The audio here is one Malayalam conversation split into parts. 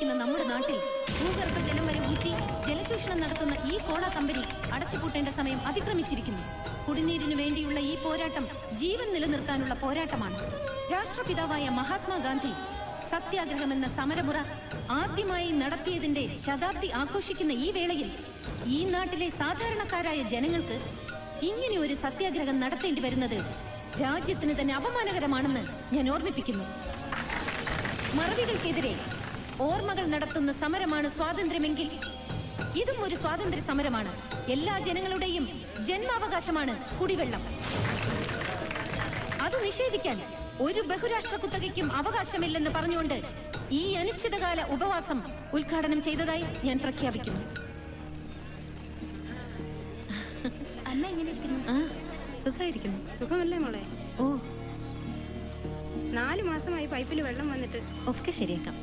ജീവിക്കുന്ന നമ്മുടെ നാട്ടിൽ ഭൂഗർഭ ജലം വരെ ഊറ്റി ജലചൂഷണം നടത്തുന്ന ഈ കോള കമ്പനി അടച്ചുപൂട്ടേണ്ട സമയം അതിക്രമിച്ചിരിക്കുന്നു. കുടിനീരിനു വേണ്ടിയുള്ള ഈ പോരാട്ടം ജീവൻ നിലനിർത്താനുള്ള പോരാട്ടമാണ്. രാഷ്ട്രപിതാവായ മഹാത്മാഗാന്ധി സത്യാഗ്രഹമെന്ന സമരമുറ ആദ്യമായി നടത്തിയതിന്റെ ശതാബ്ദി ആഘോഷിക്കുന്ന ഈ വേളയിൽ ഈ നാട്ടിലെ സാധാരണക്കാരായ ജനങ്ങൾക്ക് ഇങ്ങനെ ഒരു സത്യാഗ്രഹം നടത്തേണ്ടി വരുന്നത് രാജ്യത്തിന് തന്നെ അപമാനകരമാണെന്ന് ഞാൻ ഓർമ്മിപ്പിക്കുന്നു. മറവികൾക്കെതിരെ ഓർമ്മകൾ നടത്തുന്ന സമരമാണ് സ്വാതന്ത്ര്യമെങ്കിൽ ഇതും ഒരു സ്വാതന്ത്ര്യ സമരമാണ്. എല്ലാ ജനങ്ങളുടെയും ജന്മാവകാശമാണ് കുടിവെള്ളം. അത് നിഷേധിക്കാൻ ഒരു ബഹുരാഷ്ട്ര കുത്തകയ്ക്കും അവകാശമില്ലെന്ന് പറഞ്ഞുകൊണ്ട് ഈ അനിശ്ചിതകാല ഉപവാസം ഉദ്ഘാടനം ചെയ്തതായി ഞാൻ പ്രഖ്യാപിക്കുന്നു. അമ്മ എങ്ങനെ ഇരിക്കുന്നു? സുഖമായിരിക്കുന്നു. സുഖമല്ലേ മോളെ? ഓ, 4 മാസമായി പൈപ്പിൽ വെള്ളം വന്നിട്ട്. ഒക്കെ ശരിയാക്കാം.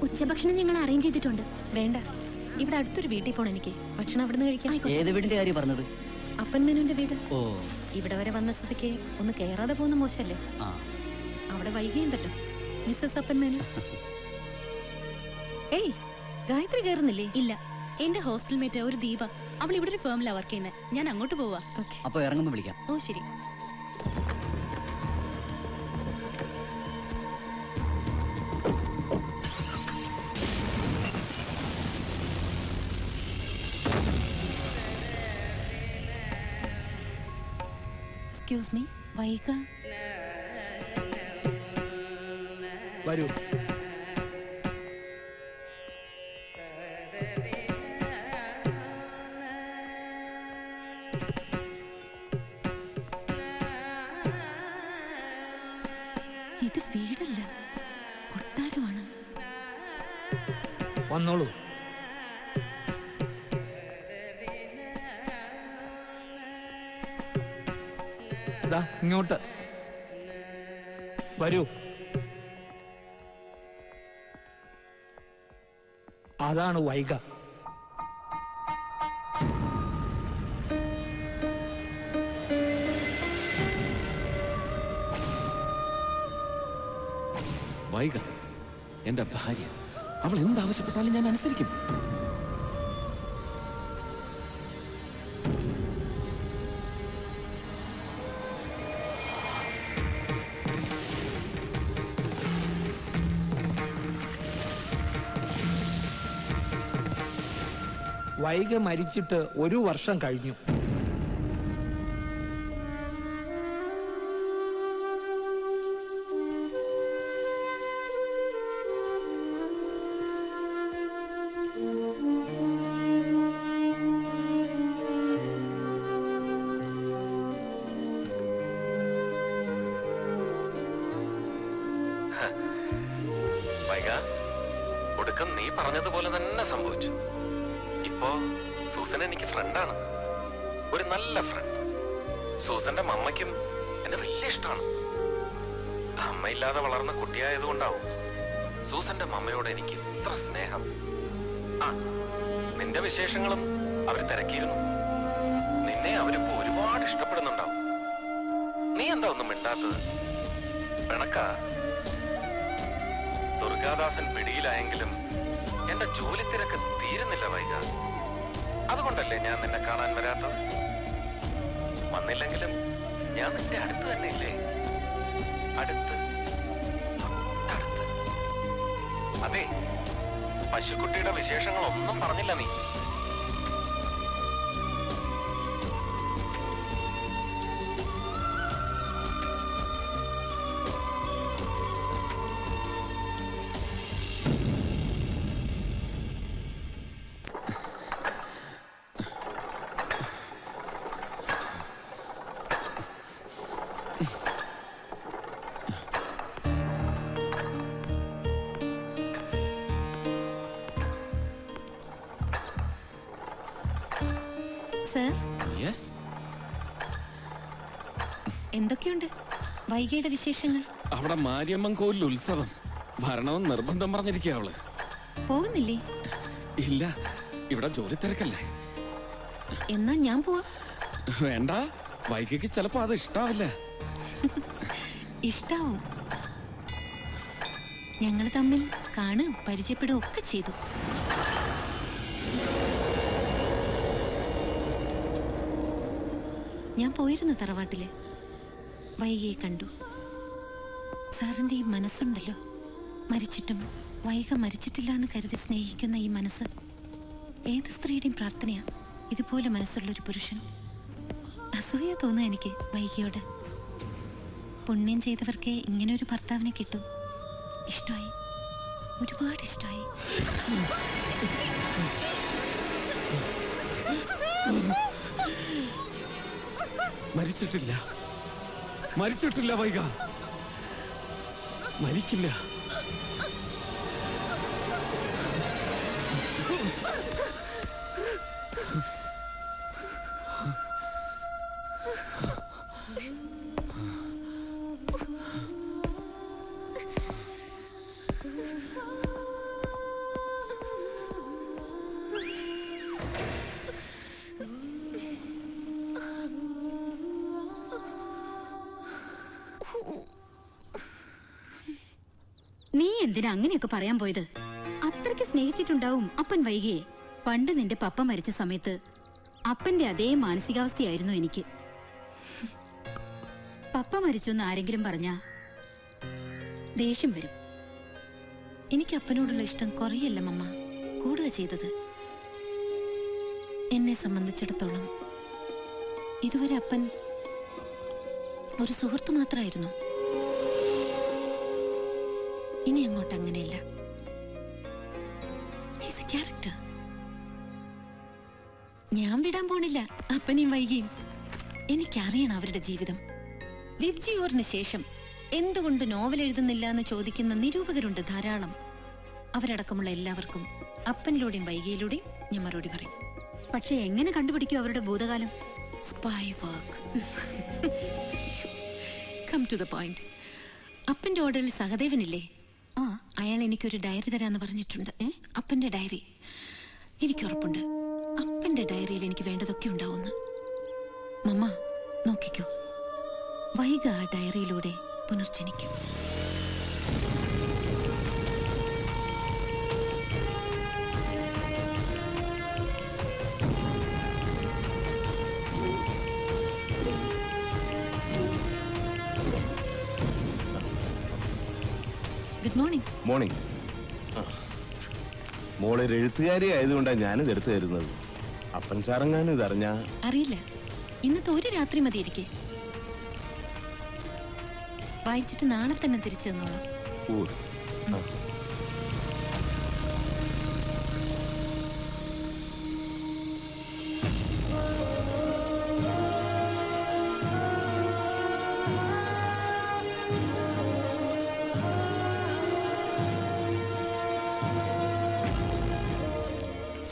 ഉച്ചഭക്ഷണം ഞങ്ങൾ അറേഞ്ച് ചെയ്തിട്ടുണ്ട്. വേണ്ട, ഇവിടെ അടുത്തൊരു വീട്ടിൽ പോണം. എനിക്ക് ഭക്ഷണം അവിടുന്ന് കഴിക്കാൻ. ഏത് വീടിന്റെ കാര്യം പറഞ്ഞത്? അപ്പൻ മേനോന്റെ വീട്. ഓ, ഇവിടെ വരെ വന്ന സ്ഥിതിക്ക് ഒന്ന് കയറാതെ പോകുന്ന മോശല്ലേ? അവിടെ വൈകിയുണ്ടല്ലോ മിസ്സസ് അപ്പൻ മേനോൻ. ഏയ്, ഗായത്രി കയറുന്നില്ലേ? ഇല്ല, എന്റെ ഹോസ്റ്റൽ മേറ്റ് ഒരു ദീപ, അവൾ ഇവിടെ ഒരു ഫേമിലാ വർക്ക് ചെയ്യുന്നത്. ഞാൻ അങ്ങോട്ട് പോവാ. അപ്പൊ ഇറങ്ങുമ്പോ വിളിക്കാം. ഓ ശരി. എക്സ്ക്യൂസ് മീ, വൈക വരൂ. ഇത് വീടല്ല, കൊട്ടാരമാണ്. വന്നോളൂ. ഇങ്ങോട്ട് വരൂ. അതാണ് വൈക. വൈക എന്റെ ഭാര്യ. അവൾ എന്താവശ്യപ്പെട്ടാലും ഞാൻ അനുസരിക്കും. വൈക മരിച്ചിട്ട് 1 വർഷം കഴിഞ്ഞു. വൈക, ഒടുക്കം നീ പറഞ്ഞതുപോലെ തന്നെ സംഭവിച്ചു. ഇപ്പോ സൂസൻ എനിക്ക് ഫ്രണ്ടാണ്, ഒരു നല്ല ഫ്രണ്ട്. സൂസന്റെ മമ്മയ്ക്കും എന്നെ വലിയ ഇഷ്ടമാണ്. അമ്മയില്ലാതെ വളർന്ന കുട്ടിയായതുകൊണ്ടാവും സൂസന്റെ മമ്മയോട് എനിക്ക് ഇത്ര സ്നേഹം. ആ, നിന്റെ വിശേഷങ്ങളും അവർ തിരക്കിയിരുന്നു. നിന്നെ അവരിപ്പോ ഒരുപാട് ഇഷ്ടപ്പെടുന്നുണ്ടാവും. നീ എന്താ ഒന്നും മിണ്ടാത്തത്? പിണക്ക. ദുർഗാദാസൻ പിടിയിലായെങ്കിലും എന്റെ ജോലി തിരക്ക് തീരുന്നില്ല വൈക. അതുകൊണ്ടല്ലേ ഞാൻ നിന്നെ കാണാൻ വരാത്തത്. വന്നില്ലെങ്കിലും ഞാൻ നിന്റെ അടുത്ത് തന്നെ ഇല്ലേ? അടുത്ത്. അതെ, പശുക്കുട്ടിയുടെ വിശേഷങ്ങളൊന്നും പറഞ്ഞില്ല നീ. എന്തൊക്കെയുണ്ട് വൈകയുടെ വിശേഷങ്ങൾ? അവിടെ മാരിയമ്മൻ കോവിൽ ഉത്സവം വരണമെന്ന് നിർബന്ധം പറഞ്ഞിരിക്കുക. അവള് പോകുന്നില്ലേ? ഇല്ല, ഇവിടെ ജോലി തിരക്കല്ലേ. എന്നാ ഞാൻ പോവാ. വേണ്ട, വൈകിക്ക് ചിലപ്പോ അത് ഇഷ്ടാവില്ല. ഇഷ്ടാവും. ഞങ്ങൾ തമ്മിൽ കാണും പരിചയപ്പെടുകയും ഒക്കെ ചെയ്തു. ഞാൻ പോയിരുന്നു തറവാട്ടില്. വൈകിയെ കണ്ടു. സാറിന്റെ ഈ മനസ്സുണ്ടല്ലോ, മരിച്ചിട്ടും വൈക മരിച്ചിട്ടില്ല എന്ന് കരുതി സ്നേഹിക്കുന്ന ഈ മനസ്സ് ഏത് സ്ത്രീയുടെയും പ്രാർത്ഥനയാ. ഇതുപോലെ മനസ്സുള്ളൊരു പുരുഷൻ. അസൂയ തോന്നുക എനിക്ക് വൈകിയോട്. പുണ്യം ചെയ്തവർക്കേ ഇങ്ങനൊരു ഭർത്താവിനെ കിട്ടൂ. ഇഷ്ടമായി, ഒരുപാട് ഇഷ്ടമായി. മരിച്ചിട്ടില്ല, മരിച്ചിട്ടില്ല വൈക, മരിക്കില്ല. നീ എന്തിനാ അങ്ങനെയൊക്കെ പറയാൻ പോയത്? അത്രയ്ക്ക് സ്നേഹിച്ചിട്ടുണ്ടാവും അപ്പൻ വൈകിയെ. പണ്ട് നിന്റെ പപ്പ മരിച്ച സമയത്ത് അപ്പന്റെ അതേ മാനസികാവസ്ഥയായിരുന്നു എനിക്ക്. പപ്പ മരിച്ചു എന്ന് ആരെങ്കിലും പറഞ്ഞാ ദേഷ്യം വരും. എനിക്ക് അപ്പനോടുള്ള ഇഷ്ടം കുറയല്ല മമ്മ, കൂടുക ചെയ്തത്. എന്നെ സംബന്ധിച്ചിടത്തോളം ഇതുവരെ അപ്പൻ ഒരു സുഹൃത്ത് മാത്രമായിരുന്നു. ഇനി അങ്ങോട്ട് അങ്ങനെയല്ല. ക്യാരക്ടർ ഞാൻ വിടാൻ പോണില്ല അപ്പനെയും വൈകിയും. എനിക്കറിയണം അവരുടെ ജീവിതം. വിബ്ജിയോറിന് ശേഷം എന്തുകൊണ്ട് നോവൽ എഴുതുന്നില്ല എന്ന് ചോദിക്കുന്ന നിരൂപകരുണ്ട് ധാരാളം. അവരടക്കമുള്ള എല്ലാവർക്കും അപ്പനിലൂടെയും വൈകിയിലൂടെയും ഞാൻ മറുപടി പറയും. പക്ഷെ എങ്ങനെ കണ്ടുപിടിക്കും അവരുടെ ഭൂതകാലം? Spy work. Come to the point. അപ്പന്റെ ഓർഡറിൽ സഹദേവനില്ലേ, അയാൾ എനിക്കൊരു ഡയറി തരാന്ന് പറഞ്ഞിട്ടുണ്ട്. അപ്പന്റെ ഡയറി. എനിക്കുറപ്പുണ്ട് അപ്പന്റെ ഡയറിയിൽ എനിക്ക് വേണ്ടതൊക്കെ ഉണ്ടാവുമെന്ന്. മമ്മ നോക്കിക്കോ, വൈക ആ ഡയറിയിലൂടെ പുനർജനിക്കും. Good morning. മോർണിംഗ്. മോളൊരു എഴുത്തുകാരി ആയതുകൊണ്ടാണ് ഞാനിത് എടുത്തു തരുന്നത്. അപ്പൻ സാറങ്ങാനും ഇതറിഞ്ഞാ അറിയില്ല. ഇന്നത്തെ ഒരു രാത്രി മതി എനിക്ക്. വായിച്ചിട്ട് നാളെ തന്നെ തിരിച്ചു തന്നോളാം.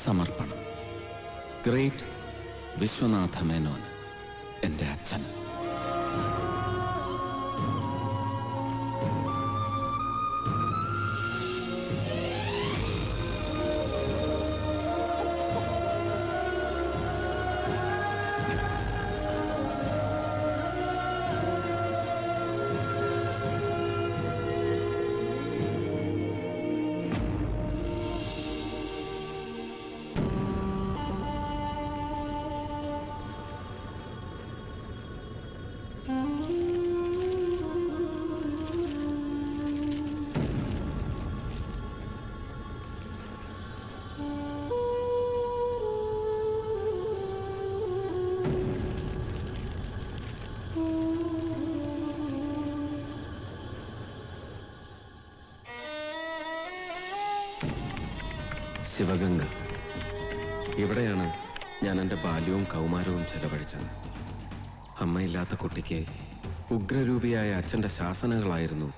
സമർപ്പണം. ഗ്രേറ്റ് വിശ്വനാഥ മേനോൻ, എൻ്റെ അച്ഛൻ. ശിവഗംഗ. ഇവിടെയാണ് ഞാൻ എൻ്റെ ബാല്യവും കൗമാരവും ചെലവഴിച്ചത്. അമ്മയില്ലാത്ത കുട്ടിക്ക് ഉഗ്രരൂപിയായ അച്ഛൻ്റെ ശാസനകളായിരുന്നു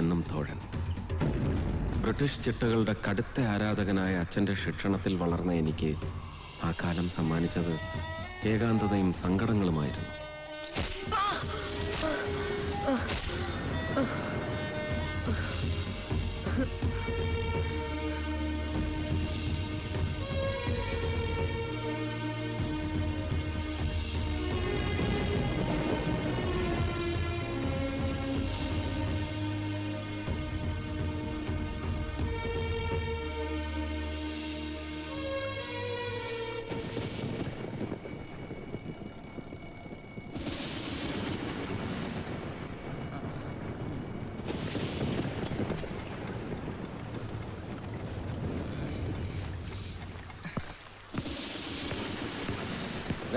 എന്നും തോഴൻ. ബ്രിട്ടീഷ് ചിട്ടകളുടെ കടുത്ത ആരാധകനായ അച്ഛൻ്റെ ശിക്ഷണത്തിൽ വളർന്ന എനിക്ക് ആ കാലം സമ്മാനിച്ചത് ഏകാന്തതയും സങ്കടങ്ങളുമായിരുന്നു.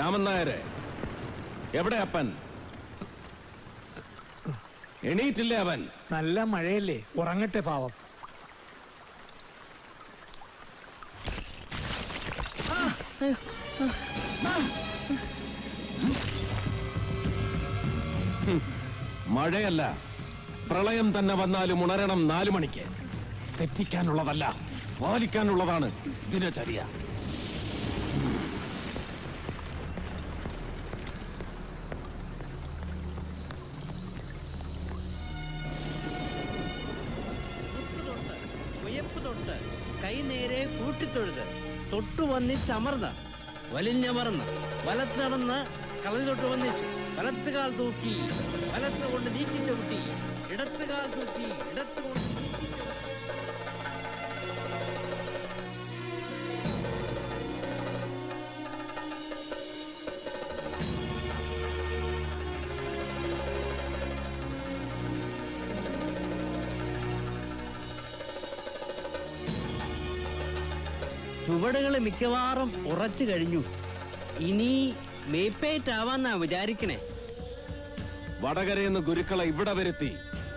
രാമൻ നായരെ, എവിടെ അപ്പൻ? എണീറ്റില്ലേ അവൻ? നല്ല മഴയല്ലേ, ഉറങ്ങട്ടെ പാവം. മഴയല്ല, പ്രളയം തന്നെ വന്നാലും ഉണരണം 4 മണിക്ക്. തെറ്റിക്കാനുള്ളതല്ല, പാലിക്കാനുള്ളതാണ് ദിനചര്യ. തൊട്ട് കൈ നേരെ കൂട്ടിത്തൊഴുത് തൊട്ടു വന്നിച്ചമർന്ന് വലിഞ്ഞമർന്ന് വലത്ത് നടന്ന് കളഞ്ഞിട്ട് വന്നിച്ചു വലത്തുകാൽ തൂക്കി വലത്ത് കൊണ്ട് നീക്കിച്ച കുട്ടി ഇടത്തുകാൽ തൂക്കി ഇടത്ത് കൊണ്ട് നീക്കിച്ച ചുവടുകൾ മിക്കവാറും ഉറച്ചു കഴിഞ്ഞു. ഇനി മേപ്പേറ്റാവാന്നാ വിചാരിക്കണേ. വടകരയെന്ന് ഗുരുക്കളെ ഇവിടെ വരുത്തി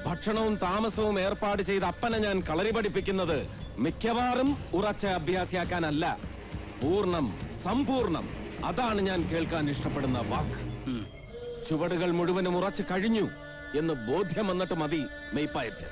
ഭക്ഷണവും താമസവും ഏർപ്പാട് ചെയ്ത് അപ്പനെ ഞാൻ കളരി പഠിപ്പിക്കുന്നത് മിക്കവാറും ഉറച്ച അഭ്യാസിയാക്കാനല്ല, പൂർണ്ണം സമ്പൂർണം. അതാണ് ഞാൻ കേൾക്കാൻ ഇഷ്ടപ്പെടുന്ന വാക്ക്. ചുവടുകൾ മുഴുവനും ഉറച്ചു കഴിഞ്ഞു എന്ന് ബോധ്യം വന്നിട്ട് മതി മെയ്പ്പയറ്റ്.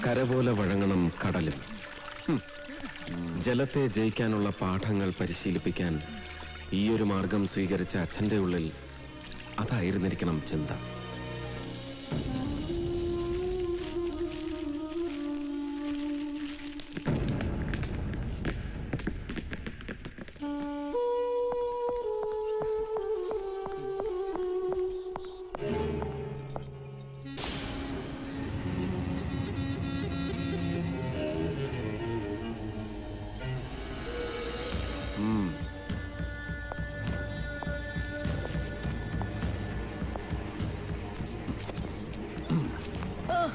കര പോലെ വഴങ്ങണം കടലും. ജലത്തെ ജയിക്കാനുള്ള പാഠങ്ങൾ പരിശീലിപ്പിക്കാൻ ഈയൊരു മാർഗം സ്വീകരിച്ച അച്ഛൻ്റെ ഉള്ളിൽ അതായിരുന്നിരിക്കണം ചിന്ത.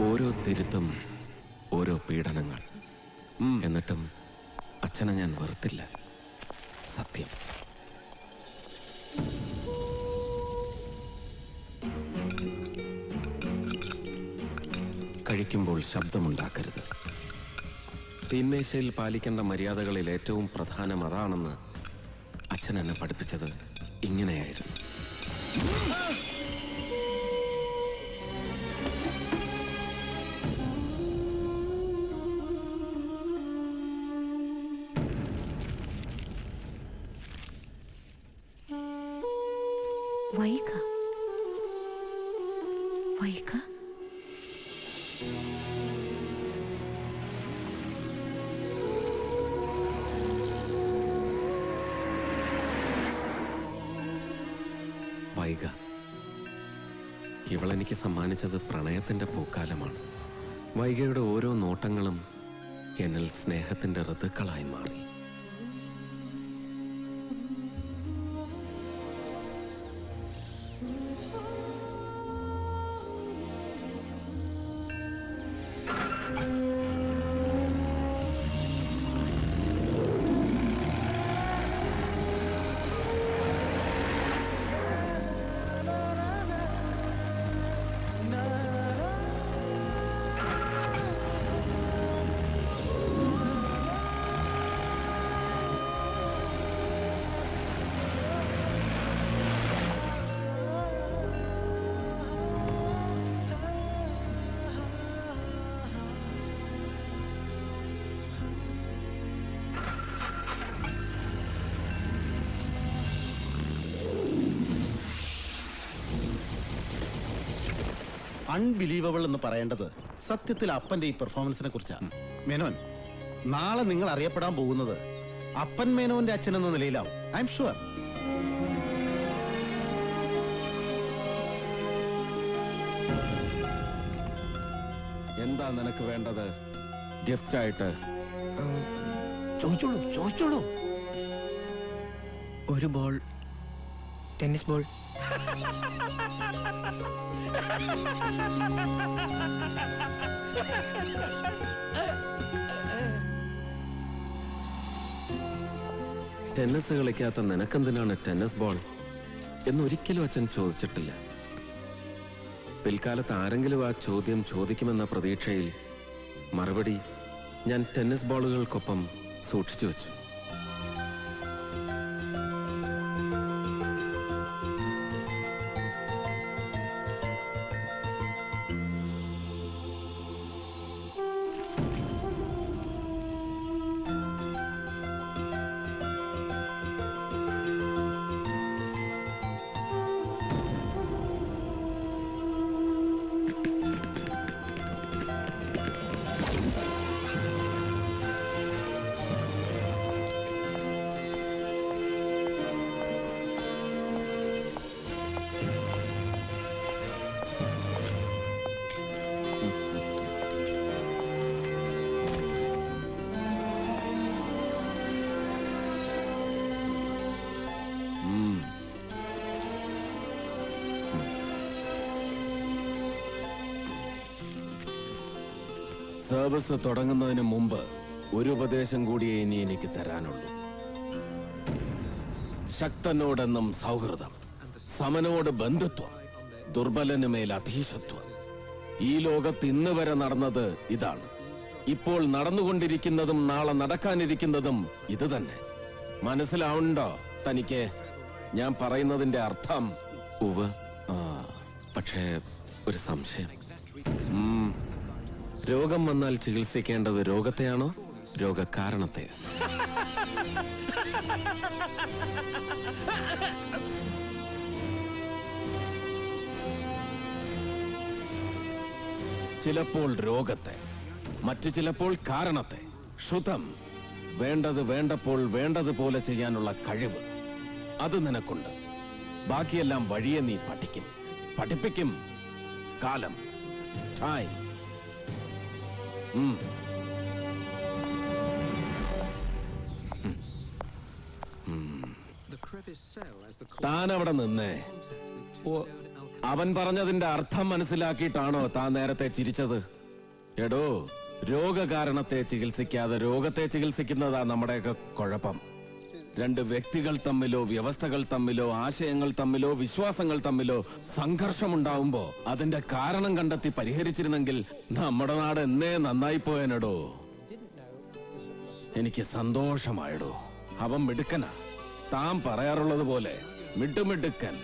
ഓരോ തിരുത്തും ഓരോ പീഡനങ്ങൾ. എന്നിട്ടും അച്ഛനെ ഞാൻ വെറുത്തില്ല, സത്യം. കഴിക്കുമ്പോൾ ശബ്ദമുണ്ടാക്കരുത്. തീന്മേശയിൽ പാലിക്കേണ്ട മര്യാദകളിൽ ഏറ്റവും പ്രധാനം അതാണെന്ന് അച്ഛൻ എന്നെ പഠിപ്പിച്ചത് ഇങ്ങനെയായിരുന്നു. വൈക വൈക വൈക ഇവളെനിക്ക് സമ്മാനിച്ചത് പ്രണയത്തിന്റെ പൂക്കാലമാണ്. വൈകയുടെ ഓരോ നോട്ടങ്ങളും എന്നിൽ സ്നേഹത്തിന്റെ ഋതുക്കളായി മാറി. അൺബിലീവബിൾ എന്ന് പറയേണ്ടത് സത്യത്തിൽ അപ്പന്റെ ഈ പെർഫോമൻസിനെ കുറിച്ചാണ്. മേനോൻ, നാളെ നിങ്ങൾ അറിയപ്പെടാൻ പോകുന്നത് അപ്പൻ മേനോന്റെ അച്ഛൻ എന്ന നിലയിലാവും. I am sure. എന്താ നിനക്ക് വേണ്ടത് ഗിഫ്റ്റായിട്ട്? ചോദിച്ചോളൂ ചോദിച്ചോളൂ. ഒരു ബോൾ, ടെന്നീസ് ബോൾ. ടെന്നീസ് കളിക്കാത്ത നിനക്കെന്തിനാണ് ടെന്നീസ് ബോൾ എന്നൊരിക്കലും അച്ഛൻ ചോദിച്ചിട്ടില്ല. പിൽക്കാലത്ത് ആരെങ്കിലും ആ ചോദ്യം ചോദിക്കുമെന്ന പ്രതീക്ഷയിൽ മറുപടി ഞാൻ ടെന്നീസ് ബോളുകൾക്കൊപ്പം സൂക്ഷിച്ചു വെച്ചു. സർവീസ് തുടങ്ങുന്നതിന് മുമ്പ് ഒരു ഉപദേശം കൂടിയേ ഇനി എനിക്ക് തരാനുള്ളൂ. ശക്തനോടെന്നും സൗഹൃദം, സമനോട് ബന്ധുത്വം, ദുർബലന് മേൽ അധീശത്വം. ഈ ലോകത്ത് ഇന്ന് വരെ നടന്നത് ഇതാണ്. ഇപ്പോൾ നടന്നുകൊണ്ടിരിക്കുന്നതും നാളെ നടക്കാനിരിക്കുന്നതും ഇത് തന്നെ. മനസ്സിലാവുണ്ടോ തനിക്ക് ഞാൻ പറയുന്നതിന്റെ അർത്ഥം? ഉവ്വ്. പക്ഷേ ഒരു സംശയം. രോഗം വന്നാൽ ചികിത്സിക്കേണ്ടത് രോഗത്തെയാണോ രോഗകാരണത്തെ? ചിലപ്പോൾ രോഗത്തെ, മറ്റു ചിലപ്പോൾ കാരണത്തെ. ശ്രുതം. വേണ്ടത് വേണ്ടപ്പോൾ വേണ്ടതുപോലെ ചെയ്യാനുള്ള കഴിവ് അത് നിനക്കുണ്ട്. ബാക്കിയെല്ലാം വഴിയെ നീ പഠിക്കും, പഠിപ്പിക്കും. കാലം, ടൈം. താൻ അവിടെ നിന്നേ. അവൻ പറഞ്ഞതിന്റെ അർത്ഥം മനസ്സിലാക്കിയിട്ടാണോ താൻ നേരത്തെ ചിരിച്ചത്? എടോ, രോഗകാരണത്തെ ചികിത്സിക്കാതെ രോഗത്തെ ചികിത്സിക്കുന്നതാ നമ്മുടെയൊക്കെ കുഴപ്പം. രണ്ട് വ്യക്തികൾ തമ്മിലോ വ്യവസ്ഥകൾ തമ്മിലോ ആശയങ്ങൾ തമ്മിലോ വിശ്വാസങ്ങൾ തമ്മിലോ സംഘർഷമുണ്ടാവുമ്പോ അതിന്റെ കാരണം കണ്ടെത്തി പരിഹരിച്ചിരുന്നെങ്കിൽ നമ്മുടെ നാട് എന്നേ നന്നായി പോയനടോ. എനിക്ക് സന്തോഷമായടോ. അവൻ മിടുക്കനാ. താൻ പറയാറുള്ളത് പോലെ മിടുമിടുക്കൻ.